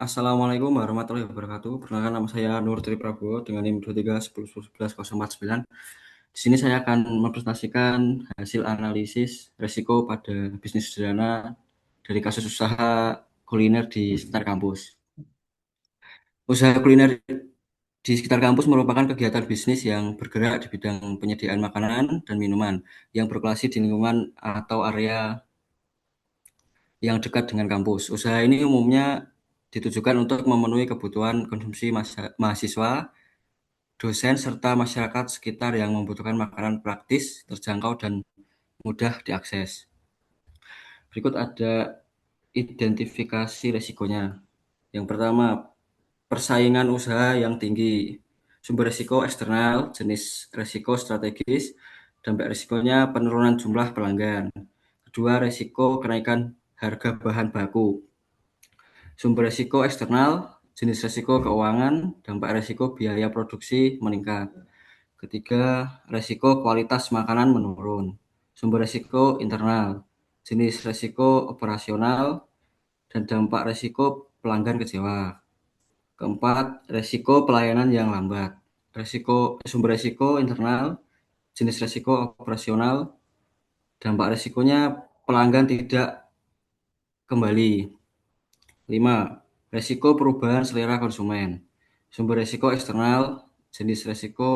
Assalamualaikum warahmatullahi wabarakatuh. Perkenalkan nama saya Nur Tri Prabowo dengan NIM 2310111049. Di sini saya akan mempresentasikan hasil analisis risiko pada bisnis sederhana dari kasus usaha kuliner di sekitar kampus. Usaha kuliner di sekitar kampus merupakan kegiatan bisnis yang bergerak di bidang penyediaan makanan dan minuman yang berlokasi di lingkungan atau area yang dekat dengan kampus. Usaha ini umumnya ditujukan untuk memenuhi kebutuhan konsumsi mahasiswa, dosen, serta masyarakat sekitar yang membutuhkan makanan praktis, terjangkau, dan mudah diakses. Berikut ada identifikasi resikonya. Yang pertama, persaingan usaha yang tinggi. Sumber risiko eksternal, jenis risiko strategis, dampak risikonya penurunan jumlah pelanggan. Kedua, risiko kenaikan harga bahan baku. Sumber risiko eksternal, jenis risiko keuangan, dampak risiko biaya produksi meningkat. Ketiga, risiko kualitas makanan menurun. Sumber risiko internal, jenis risiko operasional, dan dampak risiko pelanggan kecewa. Keempat, risiko pelayanan yang lambat. Sumber risiko internal, jenis risiko operasional, dampak risikonya pelanggan tidak kembali. 5. Risiko perubahan selera konsumen. Sumber risiko eksternal, jenis risiko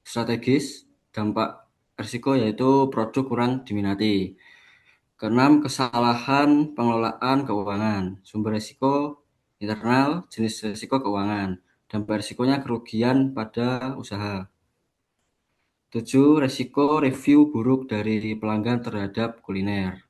strategis, dampak risiko yaitu produk kurang diminati. Keenam, kesalahan pengelolaan keuangan. Sumber risiko internal, jenis risiko keuangan. Dampak risikonya kerugian pada usaha. 7. Risiko review buruk dari pelanggan terhadap kuliner.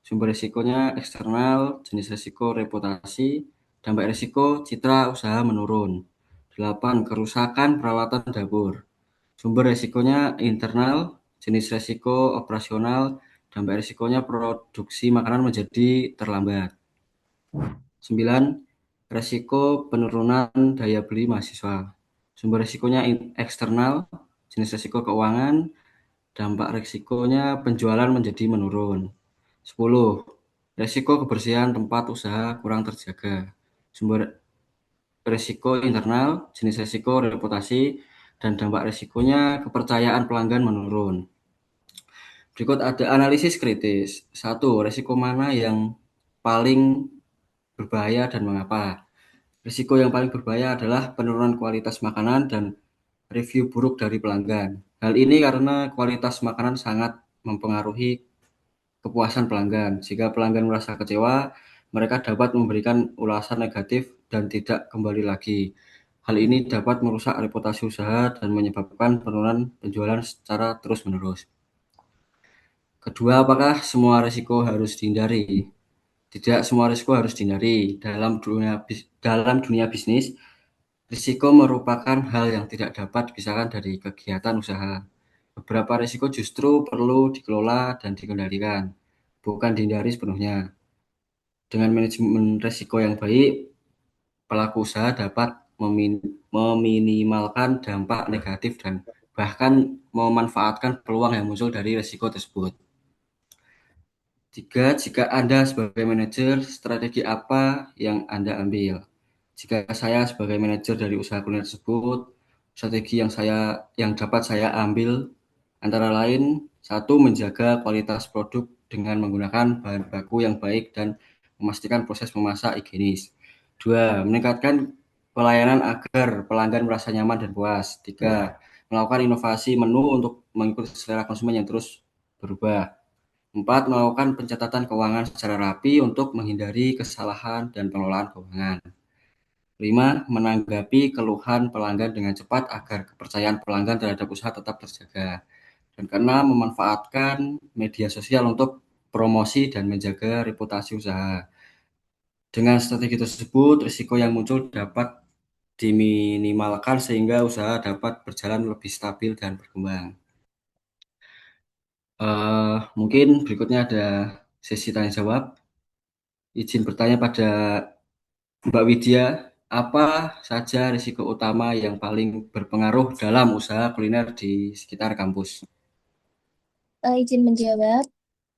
Sumber risikonya eksternal, jenis risiko reputasi, dampak risiko citra usaha menurun. 8. Kerusakan peralatan dapur. Sumber risikonya internal, jenis risiko operasional, dampak risikonya produksi makanan menjadi terlambat. 9. Risiko penurunan daya beli mahasiswa. Sumber risikonya eksternal, jenis risiko keuangan, dampak risikonya penjualan menjadi menurun. 10. Risiko kebersihan tempat usaha kurang terjaga. Sumber risiko internal, jenis risiko reputasi, dan dampak risikonya kepercayaan pelanggan menurun. Berikut ada analisis kritis. 1. Risiko mana yang paling berbahaya dan mengapa? Risiko yang paling berbahaya adalah penurunan kualitas makanan dan review buruk dari pelanggan. Hal ini karena kualitas makanan sangat mempengaruhi kepuasan pelanggan. Jika pelanggan merasa kecewa, mereka dapat memberikan ulasan negatif dan tidak kembali lagi. Hal ini dapat merusak reputasi usaha dan menyebabkan penurunan penjualan secara terus-menerus. Kedua, apakah semua risiko harus dihindari? Tidak semua risiko harus dihindari. Dalam dunia bisnis, risiko merupakan hal yang tidak dapat dipisahkan dari kegiatan usaha. Beberapa risiko justru perlu dikelola dan dikendalikan, bukan dihindari sepenuhnya. Dengan manajemen risiko yang baik, pelaku usaha dapat meminimalkan dampak negatif dan bahkan memanfaatkan peluang yang muncul dari risiko tersebut. 3. Jika Anda sebagai manajer, strategi apa yang Anda ambil? Jika saya sebagai manajer dari usaha kuliner tersebut, strategi yang dapat saya ambil antara lain, 1. Menjaga kualitas produk dengan menggunakan bahan baku yang baik dan memastikan proses memasak higienis. 2. Meningkatkan pelayanan agar pelanggan merasa nyaman dan puas. 3. Melakukan inovasi menu untuk mengikuti selera konsumen yang terus berubah. 4. Melakukan pencatatan keuangan secara rapi untuk menghindari kesalahan dan pengelolaan keuangan. 5. Menanggapi keluhan pelanggan dengan cepat agar kepercayaan pelanggan terhadap usaha tetap terjaga. Dan keenam, memanfaatkan media sosial untuk promosi dan menjaga reputasi usaha. Dengan strategi tersebut, risiko yang muncul dapat diminimalkan sehingga usaha dapat berjalan lebih stabil dan berkembang. Mungkin berikutnya ada sesi tanya jawab. Izin bertanya pada Mbak Widya, apa saja risiko utama yang paling berpengaruh dalam usaha kuliner di sekitar kampus? Izin menjawab,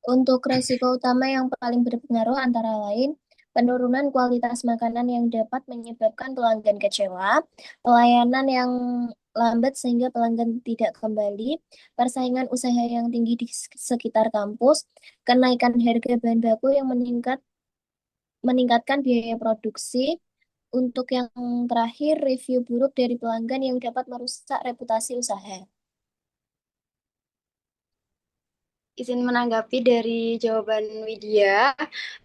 untuk resiko utama yang paling berpengaruh antara lain penurunan kualitas makanan yang dapat menyebabkan pelanggan kecewa, pelayanan yang lambat sehingga pelanggan tidak kembali, persaingan usaha yang tinggi di sekitar kampus, kenaikan harga bahan baku yang meningkatkan biaya produksi. Untuk yang terakhir, review buruk dari pelanggan yang dapat merusak reputasi usaha. Izin menanggapi dari jawaban Widya.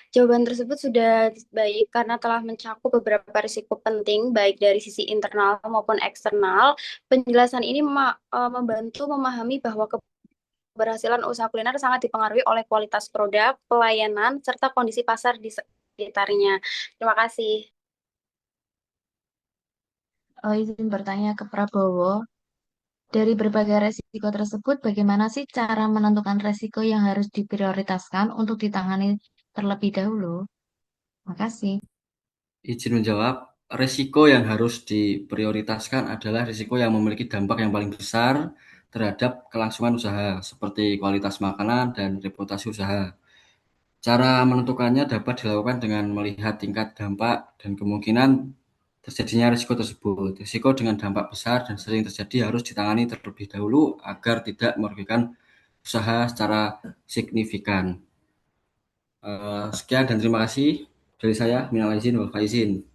Jawaban tersebut sudah baik karena telah mencakup beberapa risiko penting, baik dari sisi internal maupun eksternal. Penjelasan ini membantu memahami bahwa keberhasilan usaha kuliner sangat dipengaruhi oleh kualitas produk, pelayanan, serta kondisi pasar di sekitarnya. Terima kasih. Izin bertanya ke Prabowo, dari berbagai resiko tersebut, bagaimana sih cara menentukan resiko yang harus diprioritaskan untuk ditangani terlebih dahulu? Makasih. Izin menjawab, risiko yang harus diprioritaskan adalah risiko yang memiliki dampak yang paling besar terhadap kelangsungan usaha, seperti kualitas makanan dan reputasi usaha. Cara menentukannya dapat dilakukan dengan melihat tingkat dampak dan kemungkinan terjadinya risiko tersebut. Risiko dengan dampak besar dan sering terjadi harus ditangani terlebih dahulu agar tidak merugikan usaha secara signifikan. Sekian dan terima kasih dari saya. Minal aizin wal faizin.